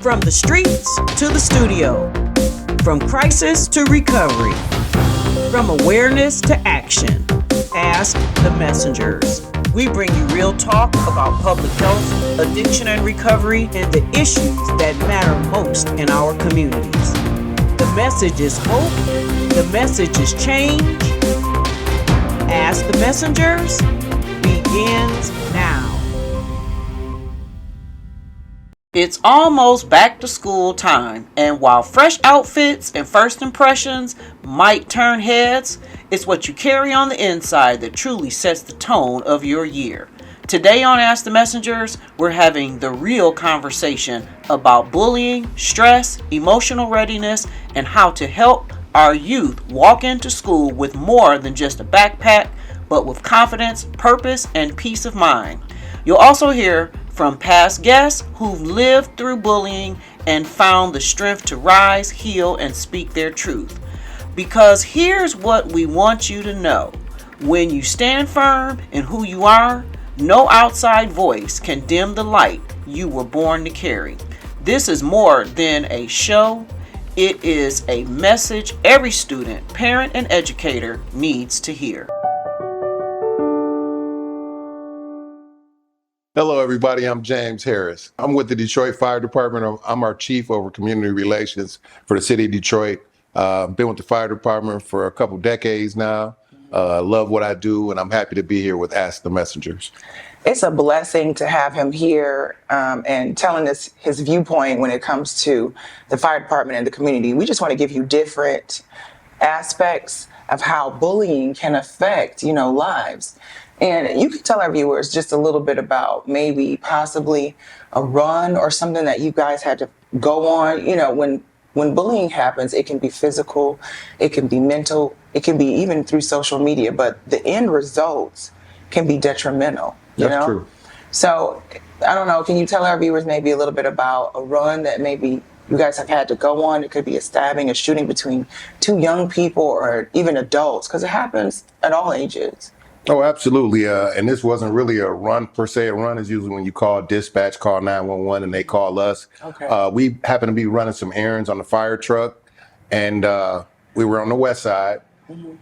From the streets to the studio, from crisis to recovery, from awareness to action. Ask the Messengers. We bring you real talk about public health, addiction and recovery, and the issues that matter most in our communities. The message is hope. The message is change. Ask the Messengers begins now. It's almost back to school time, and while fresh outfits and first impressions might turn heads, it's what you carry on the inside that truly sets the tone of your year. Today on Ask the Messengers, we're having the real conversation about bullying, stress, emotional readiness, and how to help our youth walk into school with more than just a backpack, but with confidence, purpose, and peace of mind. You'll also hear from past guests who've lived through bullying and found the strength to rise, heal, and speak their truth. Because here's what we want you to know. When you stand firm in who you are, no outside voice can dim the light you were born to carry. This is more than a show. It is a message every student, parent, and educator needs to hear. Hello, everybody. I'm James Harris. I'm with the Detroit Fire Department. I'm our chief over community relations for the city of Detroit. Been with the fire department for a couple decades now. Love what I do, and I'm happy to be here with Ask the Messengers. It's a blessing to have him here and telling us his viewpoint when it comes to the fire department and the community. We just want to give you different aspects of how bullying can affect, lives. And you can tell our viewers just a little bit about maybe possibly a run or something that you guys had to go on. When bullying happens, it can be physical, it can be mental, it can be even through social media, but the end results can be detrimental. That's true. So, I don't know, can you tell our viewers maybe a little bit about a run that maybe you guys have had to go on? It could be a stabbing, a shooting between two young people or even adults, because it happens at all ages. Oh, absolutely. And this wasn't really a run per se. A run is usually when you call dispatch, call 911, and they call us. Okay. We happened to be running some errands on the fire truck, and we were on the west side,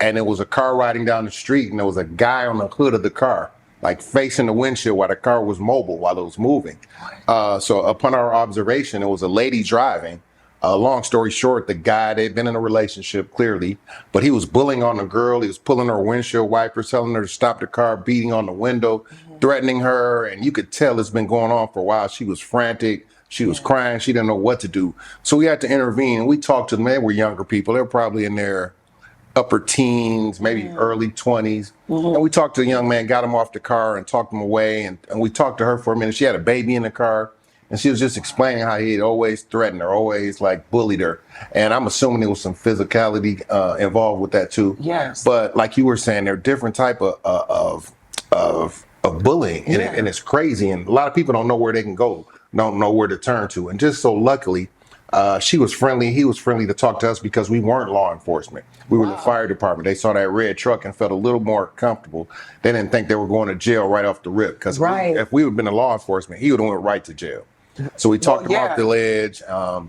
and there was a car riding down the street, and there was a guy on the hood of the car, like facing the windshield while the car was mobile, while it was moving. So upon our observation, it was a lady driving. Long story short, the guy, they'd been in a relationship clearly, but he was bullying on the girl. He was pulling her windshield wipers, telling her to stop the car, beating on the window, threatening her. And you could tell it's been going on for a while. She was frantic. She was crying. She didn't know what to do. So we had to intervene. We talked to them. They were younger people. They were probably in their upper teens, maybe early 20s. And we talked to the young man, got him off the car and talked him away. And we talked to her for a minute. She had a baby in the car. And she was just explaining how he had always threatened her, always bullied her. And I'm assuming there was some physicality involved with that too. Yes. But like you were saying, there are different type of bullying, and it's crazy. And a lot of people don't know where they can go, don't know where to turn to. And just so luckily, she was friendly. He was friendly to talk to us because we weren't law enforcement. We were the fire department. They saw that red truck and felt a little more comfortable. They didn't think they were going to jail right off the rip. Because if we would have been a law enforcement, he would have went right to jail. So we talked him off the ledge,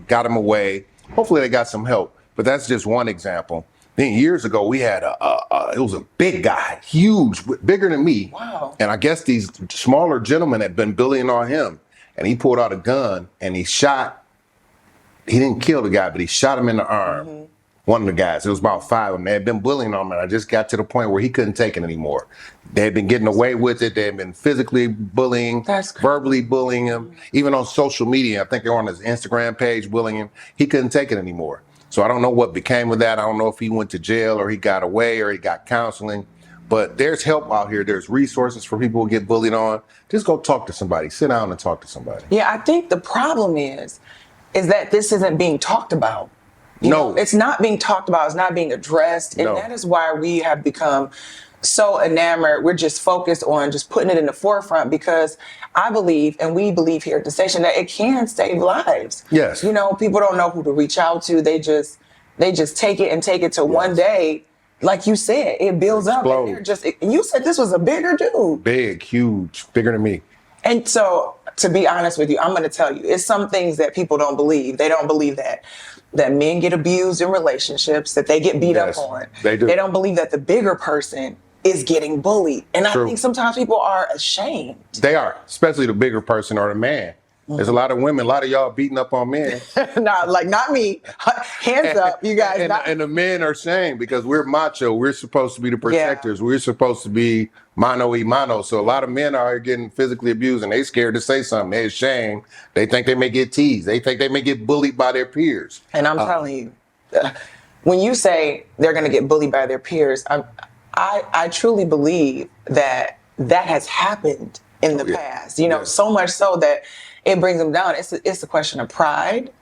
got him away. Hopefully they got some help, but that's just one example. Then years ago, we had it was a big guy, huge, bigger than me. Wow. And I guess these smaller gentlemen had been bullying on him, and he pulled out a gun and he didn't kill the guy, but he shot him in the arm. One of the guys, it was about 5 of them. They had been bullying on him, and I just got to the point where he couldn't take it anymore. They had been getting away with it. They had been physically bullying, verbally bullying him, even on social media. I think they were on his Instagram page bullying him. He couldn't take it anymore. So I don't know what became of that. I don't know if he went to jail or he got away or he got counseling. But there's help out here. There's resources for people who get bullied on. Just go talk to somebody. Sit down and talk to somebody. Yeah, I think the problem is that this isn't being talked about. It's not being talked about. It's not being addressed. And that is why we have become so enamored. We're just focused on just putting it in the forefront, because I believe, and we believe here at the station, that it can save lives. Yes. People don't know who to reach out to. They just take it to one day. Like you said, it builds up. And you said this was a bigger dude. Big, huge, bigger than me. And so to be honest with you, I'm going to tell you, it's some things that people don't believe. They don't believe that men get abused in relationships, that they get beat up Yes, on. they do. They don't believe that the bigger person is getting bullied. And I True. think sometimes people are ashamed. They are, especially the bigger person or the man. There's a lot of women, a lot of y'all beating up on men. Not me. Hands up, you guys. And the men are ashamed because we're macho. We're supposed to be the protectors. We're supposed to be mano y mano. So a lot of men are getting physically abused and they scared to say something. They're ashamed. They think they may get teased. They think they may get bullied by their peers. And I'm telling you, when you say they're going to get bullied by their peers, I truly believe that has happened in the past. You know, so much so that it brings them down. It's a question of pride,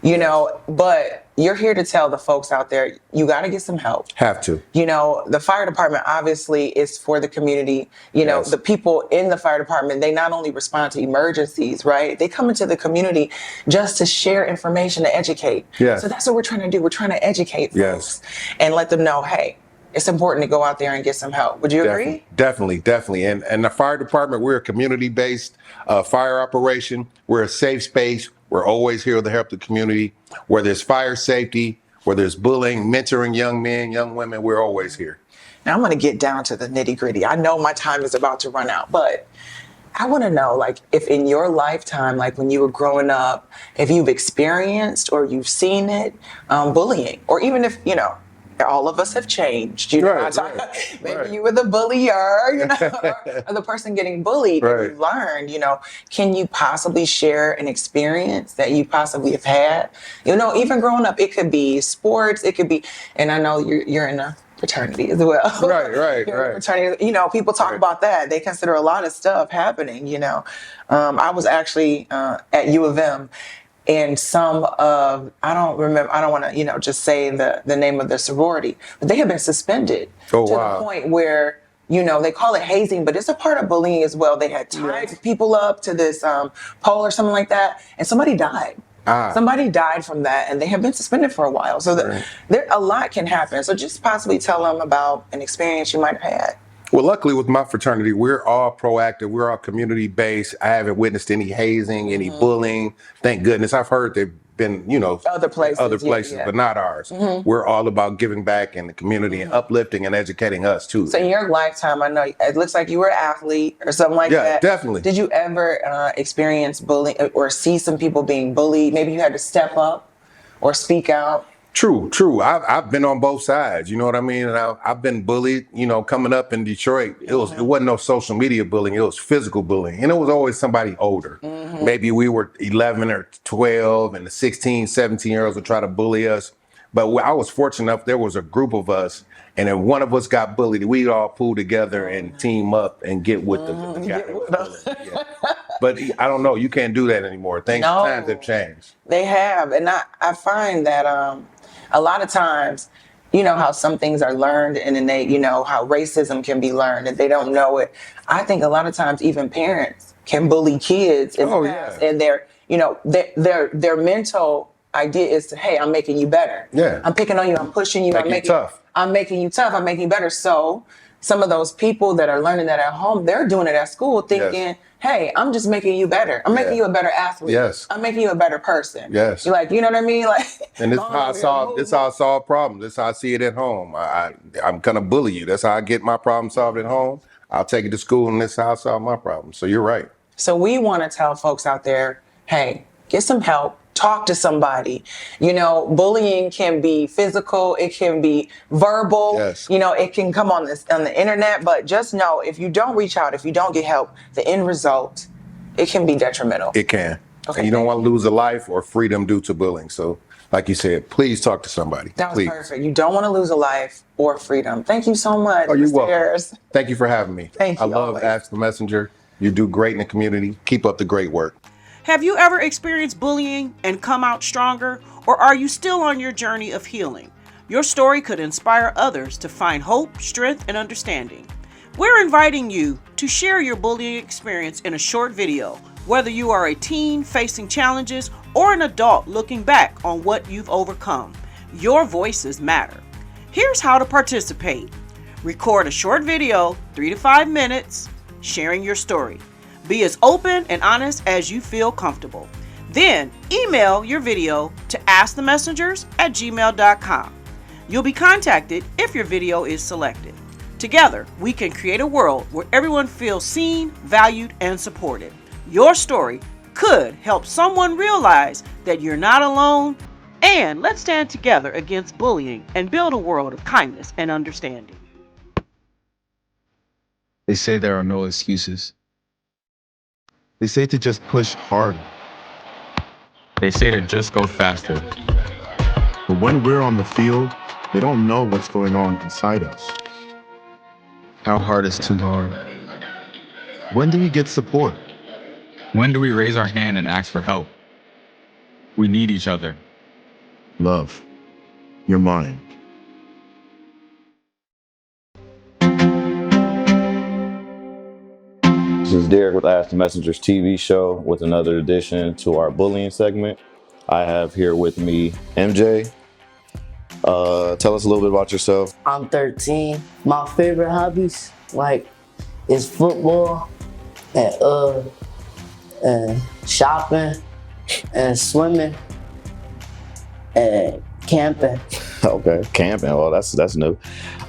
you know, but you're here to tell the folks out there, you got to get some help. Have to. You know, the fire department obviously is for the community. You know, the people in the fire department, they not only respond to emergencies, right? They come into the community just to share information, to educate. Yes. So that's what we're trying to do. We're trying to educate folks and let them know, hey, it's important to go out there and get some help. Would you agree? Definitely. And the fire department, we're a community-based fire operation. We're a safe space. We're always here to help the community. Where there's fire safety, where there's bullying, mentoring young men, young women, we're always here. Now I'm going to get down to the nitty-gritty. I know my time is about to run out, but I want to know, like, if in your lifetime, like when you were growing up, if you've experienced or you've seen it, bullying, or even if, you know, all of us have changed, you know. Maybe you were the bullier, you know, or the person getting bullied. And you learned, you know. Can you possibly share an experience that you possibly have had? You know, even growing up, it could be sports, it could be, and I know you're in a fraternity as well. Right. Fraternity, you know, people talk about that. They consider a lot of stuff happening, you know. I was actually at U of M. And some of, I don't want to, you know, just say the name of the sorority, but they have been suspended to the point where, you know, they call it hazing, but it's a part of bullying as well. They had tied people up to this pole or something like that, and somebody died. Somebody died from that, and they have been suspended for a while. So there a lot can happen. So just possibly tell them about an experience you might have had. Well, luckily with my fraternity, we're all proactive. We're all community-based. I haven't witnessed any hazing, any bullying. Thank goodness. I've heard they've been, you know, other places, but not ours. We're all about giving back in the community and uplifting and educating us too. So in your lifetime, I know it looks like you were an athlete or something like that. Yeah, definitely. Did you ever experience bullying or see some people being bullied? Maybe you had to step up or speak out. True. I've been on both sides. You know what I mean? And I've been bullied. You know, coming up in Detroit, it wasn't no social media bullying. It was physical bullying, and it was always somebody older. Maybe we were 11 or 12, and the 16, 17-year-olds would try to bully us. But I was fortunate enough. There was a group of us, and if one of us got bullied, we'd all pull together and team up and get with the guy that was bullied. But I don't know. You can't do that anymore. Times have changed. They have, and I find that a lot of times, you know how some things are learned and innate, you know, how racism can be learned and they don't know it. I think a lot of times even parents can bully kids in the past, and their mental idea is to, hey, I'm making you better. Yeah. I'm picking on you, I'm pushing you, I'm making you tough. I'm making you tough, I'm making you better. So some of those people that are learning that at home, they're doing it at school thinking, hey, I'm just making you better. I'm making you a better athlete. Yes. I'm making you a better person. Yes. You're like, you know what I mean? Like, and this is how I solve problems. This is how I see it at home. I'm gonna bully you. That's how I get my problem solved at home. I'll take it to school, and this is how I solve my problem. So you're right. So we want to tell folks out there, hey, get some help. Talk to somebody. You know, bullying can be physical, it can be verbal. Yes. You know, it can come on the internet, but just know if you don't reach out, if you don't get help, the end result, it can be detrimental. It can. Okay. And you don't want to lose a life or freedom due to bullying. So, like you said, please talk to somebody. That was perfect. You don't want to lose a life or freedom. Thank you so much. Oh, you're welcome. Harris. Thank you for having me. Thank you. I love always. Ask the Messenger. You do great in the community. Keep up the great work. Have you ever experienced bullying and come out stronger, or are you still on your journey of healing? Your story could inspire others to find hope, strength, and understanding. We're inviting you to share your bullying experience in a short video, whether you are a teen facing challenges or an adult looking back on what you've overcome. Your voices matter. Here's how to participate. Record a short video, 3 to 5 minutes, sharing your story. Be as open and honest as you feel comfortable. Then email your video to askthemessengers@gmail.com. You'll be contacted if your video is selected. Together, we can create a world where everyone feels seen, valued, and supported. Your story could help someone realize that you're not alone, and let's stand together against bullying and build a world of kindness and understanding. They say there are no excuses. They say to just push harder. They say to just go faster. But when we're on the field, they don't know what's going on inside us. How hard is too hard? When do we get support? When do we raise our hand and ask for help? We need each other. Love. You're mine. This is Derek with Ask the Messengers TV show with another addition to our bullying segment. I have here with me MJ. Tell us a little bit about yourself. I'm 13. My favorite hobbies is football and shopping and swimming and camping. Okay, camping. Well, that's new.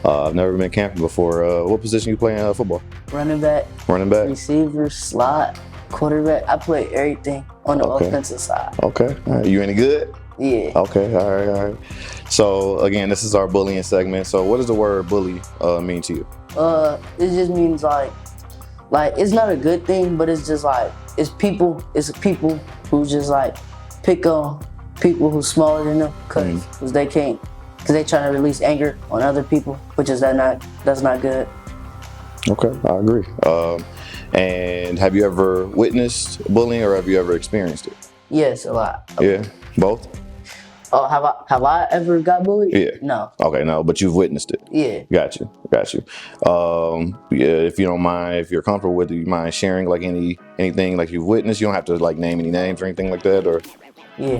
I've never been camping before. What position you play in football? Running back, Running back. receiver, slot, quarterback. I play everything on the Okay. offensive side. Okay. All right. You any good? Yeah. Okay. All right. So again, this is our bullying segment. So what does the word bully mean to you? It just means like it's not a good thing, but it's just it's people who just pick on people who's smaller than them because they can't, because they trying to release anger on other people, which is that's not good. Okay, I agree. And have you ever witnessed bullying or have you ever experienced it? Yes, a lot. Yeah, both? Oh, have I ever got bullied? Yeah. No. Okay, no, but you've witnessed it. Yeah. Got you. Yeah, if you don't mind, if you're comfortable with it, you mind sharing anything like you've witnessed? You don't have to name any names or anything like that, or? Yeah.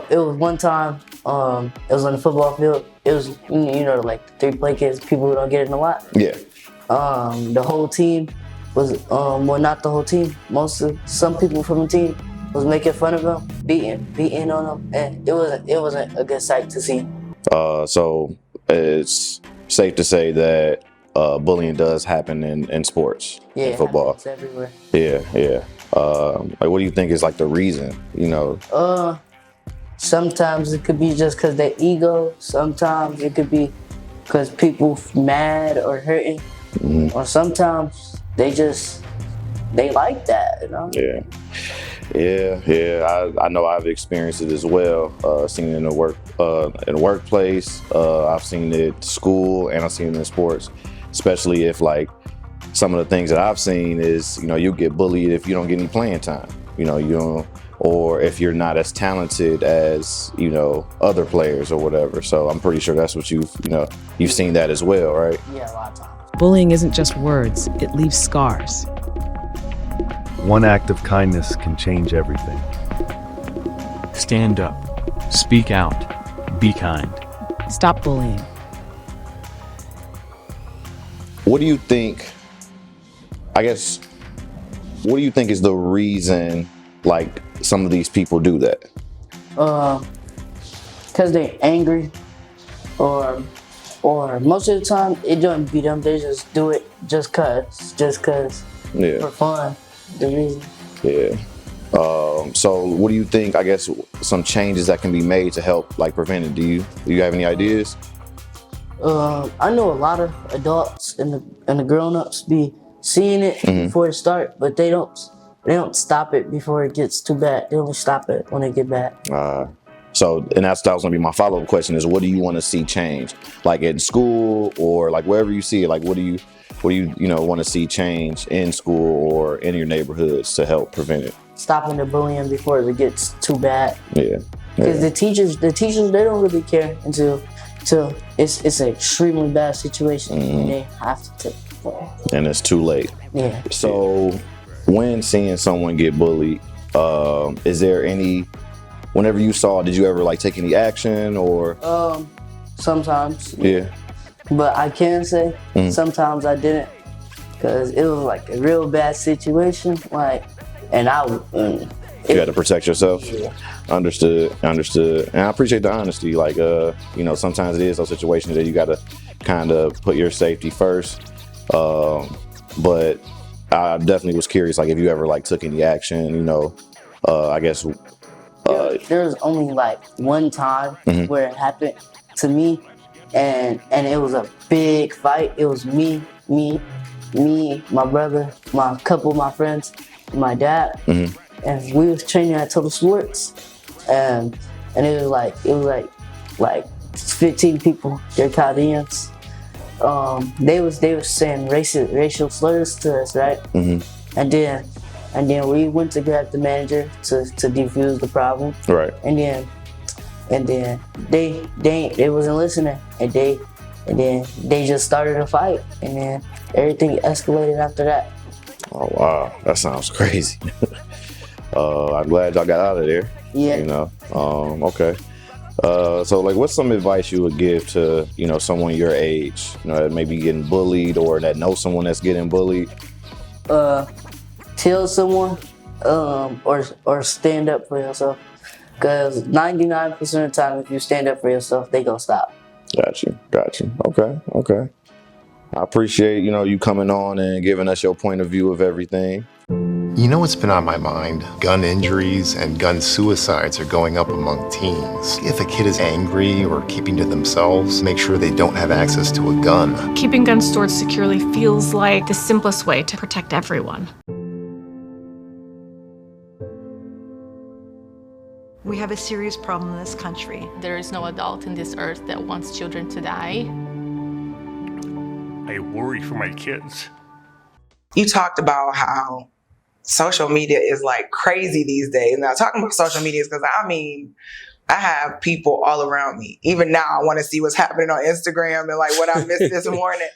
It was one time, it was on the football field. It was, the 3-play kids, people who don't get it a lot. Yeah. The whole team was, well, not the whole team. Some people from the team was making fun of him, beating on him, and it wasn't a good sight to see. So it's safe to say that bullying does happen in sports, Yeah, in football. It's everywhere. Yeah. What do you think is the reason? Sometimes it could be just because their ego. Sometimes it could be because people mad or hurting, or sometimes they like that, Yeah. I know I've experienced it as well. Seen it in the workplace. I've seen it at school, and I've seen it in sports. Especially if some of the things that I've seen is you get bullied if you don't get any playing time. You don't, or if you're not as talented as other players or whatever. So I'm pretty sure that's what you've seen that as well, right? Yeah, a lot of times. Bullying isn't just words, it leaves scars. One act of kindness can change everything. Stand up, speak out, be kind. Stop bullying. What do you think, what do you think is the reason some of these people do that? Because they're angry, or most of the time it don't beat them. They just do it just cause Yeah. for fun. The reason. Yeah. So what do you think, some changes that can be made to help prevent it? Do you have any ideas? I know a lot of adults and the grown-ups be seeing it before it start, but they don't stop it before it gets too bad. They only stop it when it get bad. And that was gonna be my follow-up question is, what do you want to see change? In school or wherever you see it, what do you want to see change in school or in your neighborhoods to help prevent it? Stopping the bullying before it gets too bad. Yeah. Because the teachers, they don't really care until it's an extremely bad situation and they have to take it. And it's too late. Yeah. So when seeing someone get bullied, is there whenever you saw it, did you ever take any action or? Sometimes. Yeah. But I can say sometimes I didn't, because it was like a real bad situation. Like, and you had to protect yourself. Yeah. Understood. And I appreciate the honesty. Like, sometimes it is those situations that you got to kind of put your safety first. But I definitely was curious, like, if you ever like took any action, I guess. There was only like one time where it happened to me, and it was a big fight. It was me, my brother, my couple of my friends, and my dad, and we was training at Total Sports, and it was like 15 people. They're Chaldeans. They was saying racial slurs to us, right? And then we went to grab the manager to defuse the problem. Right. And then they wasn't listening, and then they just started a fight, and then everything escalated after that. Oh wow, that sounds crazy. I'm glad y'all got out of there. Yeah. Okay. So like, what's some advice you would give to, someone your age, that may be getting bullied or that knows someone that's getting bullied? Tell someone, or stand up for yourself. Because 99% of the time, if you stand up for yourself, they gonna stop. Got you. Okay. I appreciate, you coming on and giving us your point of view of everything. You know what's been on my mind? Gun injuries and gun suicides are going up among teens. If a kid is angry or keeping to themselves, make sure they don't have access to a gun. Keeping guns stored securely feels like the simplest way to protect everyone. We have a serious problem in this country. There is no adult in this earth that wants children to die. I worry for my kids. You talked about how social media is like crazy these days. Now, talking about social media is because I have people all around me. Even now, I want to see what's happening on Instagram and like what I missed this morning.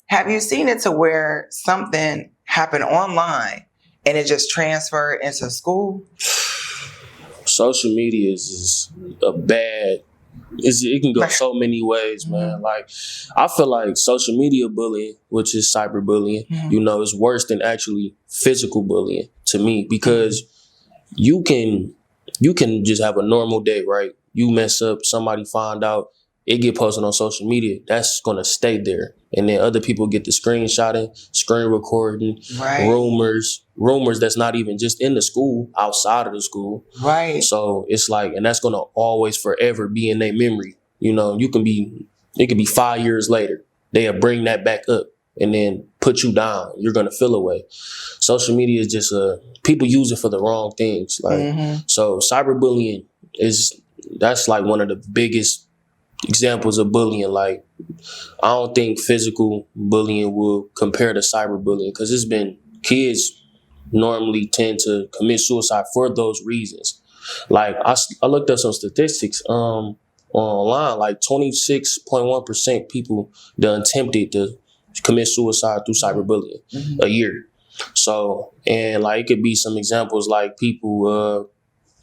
Have you seen it to where something happened online and it just transferred into school? Social media is just it can go so many ways, man. Like, I feel like social media bullying, which is cyberbullying, is worse than actually physical bullying to me, because you can just have a normal day, right? You mess up, somebody find out, it get posted on social media. That's gonna stay there, and then other people get the screenshotting, screen recording, rumors that's not even just in the school, outside of the school. Right. So it's like, and that's gonna always forever be in their memory. It could be 5 years later, they'll bring that back up and then put you down. You're gonna feel away. Social media is just people use it for the wrong things. Like, so cyberbullying that's like one of the biggest examples of bullying. Like, I don't think physical bullying will compare to cyberbullying, because it's been kids normally tend to commit suicide for those reasons. Like, I looked up some statistics online, like 26.1% people that attempted to commit suicide through cyberbullying a year. So, and like, it could be some examples like people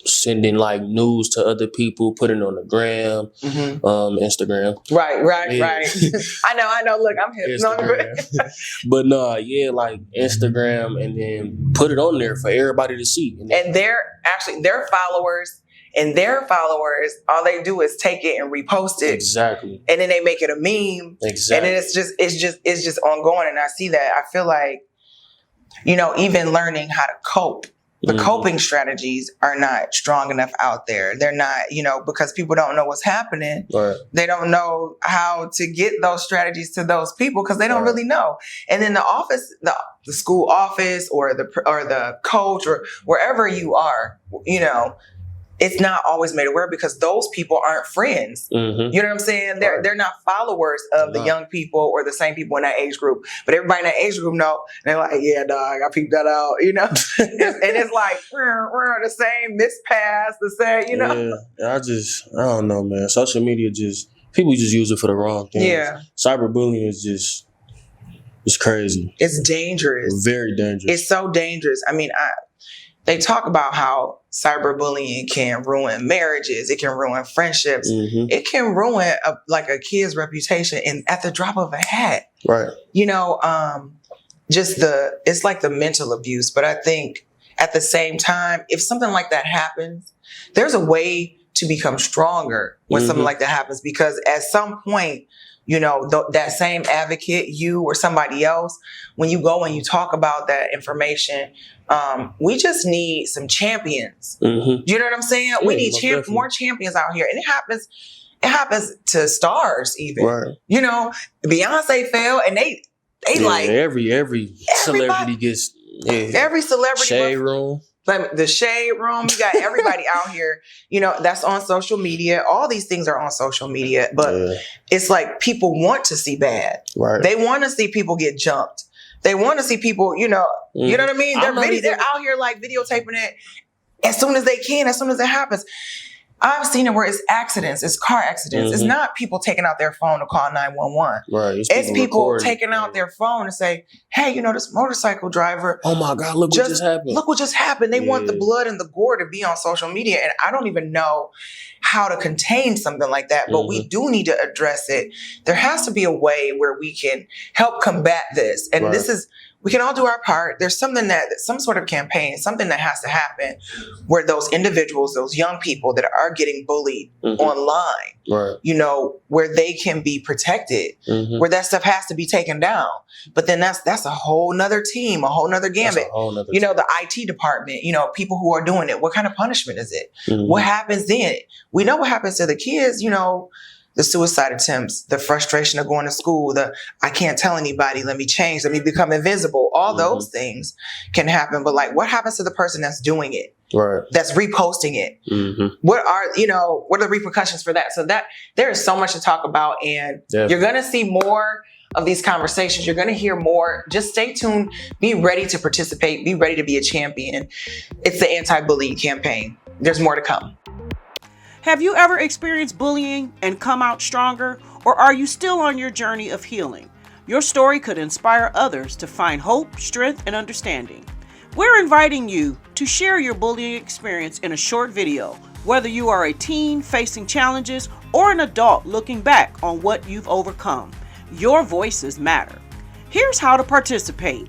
sending like news to other people, putting on the gram, Instagram. Right. I know. Look, I'm here. But like Instagram, and then put it on there for everybody to see. And their followers, all they do is take it and repost it. Exactly. And then they make it a meme. Exactly. And then it's just ongoing. And I see that. I feel like, even learning how to cope. The coping strategies are not strong enough out there. They're not, because people don't know what's happening. Right. They don't know how to get those strategies to those people because they don't really know. And then the school office or the coach or wherever you are, it's not always made aware because those people aren't friends. You know what I'm saying? They're not followers of the young people or the same people in that age group. But everybody in that age group know. And they're like, yeah, dog, I peeped that out, and it's like, we're the same mispass, the same, Yeah, I don't know, man. Social media people just use it for the wrong things. Yeah. Cyberbullying is it's crazy. It's dangerous. Very dangerous. It's so dangerous. I mean, they talk about how cyberbullying can ruin marriages. It can ruin friendships. It can ruin a kid's reputation at the drop of a hat. Right. it's like the mental abuse. But I think at the same time, if something like that happens, there's a way to become stronger when something like that happens, because at some point, that same advocate, you or somebody else, when you go and you talk about that information, we just need some champions. You know what I'm saying? We need more champions out here. And it happens to stars even. Right. Beyonce fell and they like every celebrity gets every celebrity shade room. Like the shade room, you got everybody out here, that's on social media. All these things are on social media, but it's like people want to see bad. Right. They want to see people get jumped. They want to see people, you know what I mean? They're out here like videotaping it as soon as they can, as soon as it happens. I've seen it where it's accidents, it's car accidents. It's not people taking out their phone to call 911. Right. It's people taking out their phone and say, hey, this motorcycle driver. Oh my God, look what just happened. Look what just happened. They want the blood and the gore to be on social media. And I don't even know how to contain something like that, but we do need to address it. There has to be a way where we can help combat this. And we can all do our part. There's some sort of campaign, something that has to happen where those individuals, those young people that are getting bullied online, where they can be protected, where that stuff has to be taken down. But then that's a whole nother team, a whole nother gambit. The IT department, people who are doing it, what kind of punishment is it? What happens then? We know what happens to the kids, the suicide attempts, the frustration of going to school, I can't tell anybody, let me change, let me become invisible. All those things can happen. But like, what happens to the person that's doing it? Right. That's reposting it? What are the repercussions for that? So that there is so much to talk about, and you're going to see more of these conversations. You're going to hear more. Just stay tuned. Be ready to participate. Be ready to be a champion. It's the anti-bullying campaign. There's more to come. Have you ever experienced bullying and come out stronger? Or are you still on your journey of healing? Your story could inspire others to find hope, strength, and understanding. We're inviting you to share your bullying experience in a short video, whether you are a teen facing challenges or an adult looking back on what you've overcome. Your voices matter. Here's how to participate.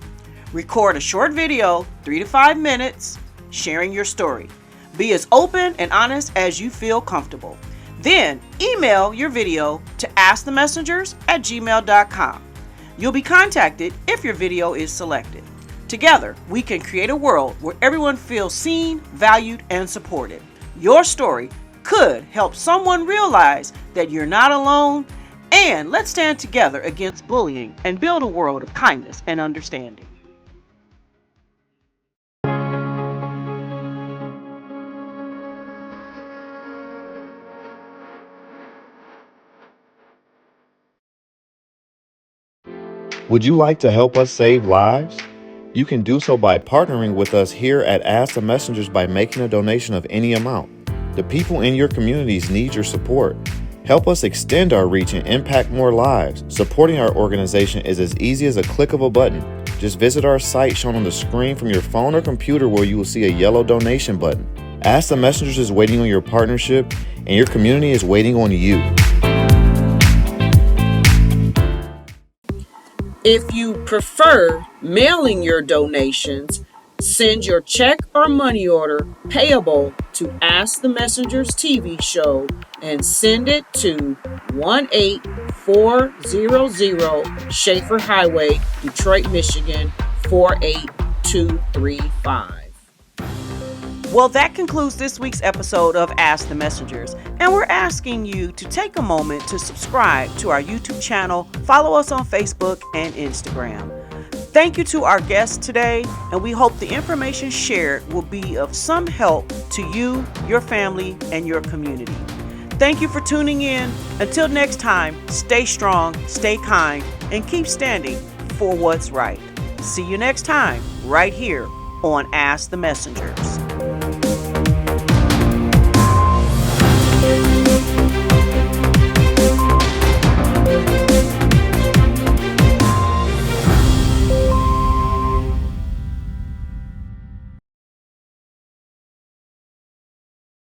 Record a short video, 3 to 5 minutes, sharing your story. Be as open and honest as you feel comfortable. Then email your video to askthemessengers@gmail.com. You'll be contacted if your video is selected. Together, we can create a world where everyone feels seen, valued, and supported. Your story could help someone realize that you're not alone, and let's stand together against bullying and build a world of kindness and understanding. Would you like to help us save lives? You can do so by partnering with us here at Ask the Messengers by making a donation of any amount. The people in your communities need your support. Help us extend our reach and impact more lives. Supporting our organization is as easy as a click of a button. Just visit our site shown on the screen from your phone or computer, where you will see a yellow donation button. Ask the Messengers is waiting on your partnership, and your community is waiting on you. If you prefer mailing your donations, send your check or money order payable to Ask the Messengers TV show and send it to 18400 Schaefer Highway, Detroit, Michigan 48235. Well, that concludes this week's episode of Ask the Messengers, and we're asking you to take a moment to subscribe to our YouTube channel, follow us on Facebook and Instagram. Thank you to our guests today, and we hope the information shared will be of some help to you, your family, and your community. Thank you for tuning in. Until next time, stay strong, stay kind, and keep standing for what's right. See you next time, right here on Ask the Messengers.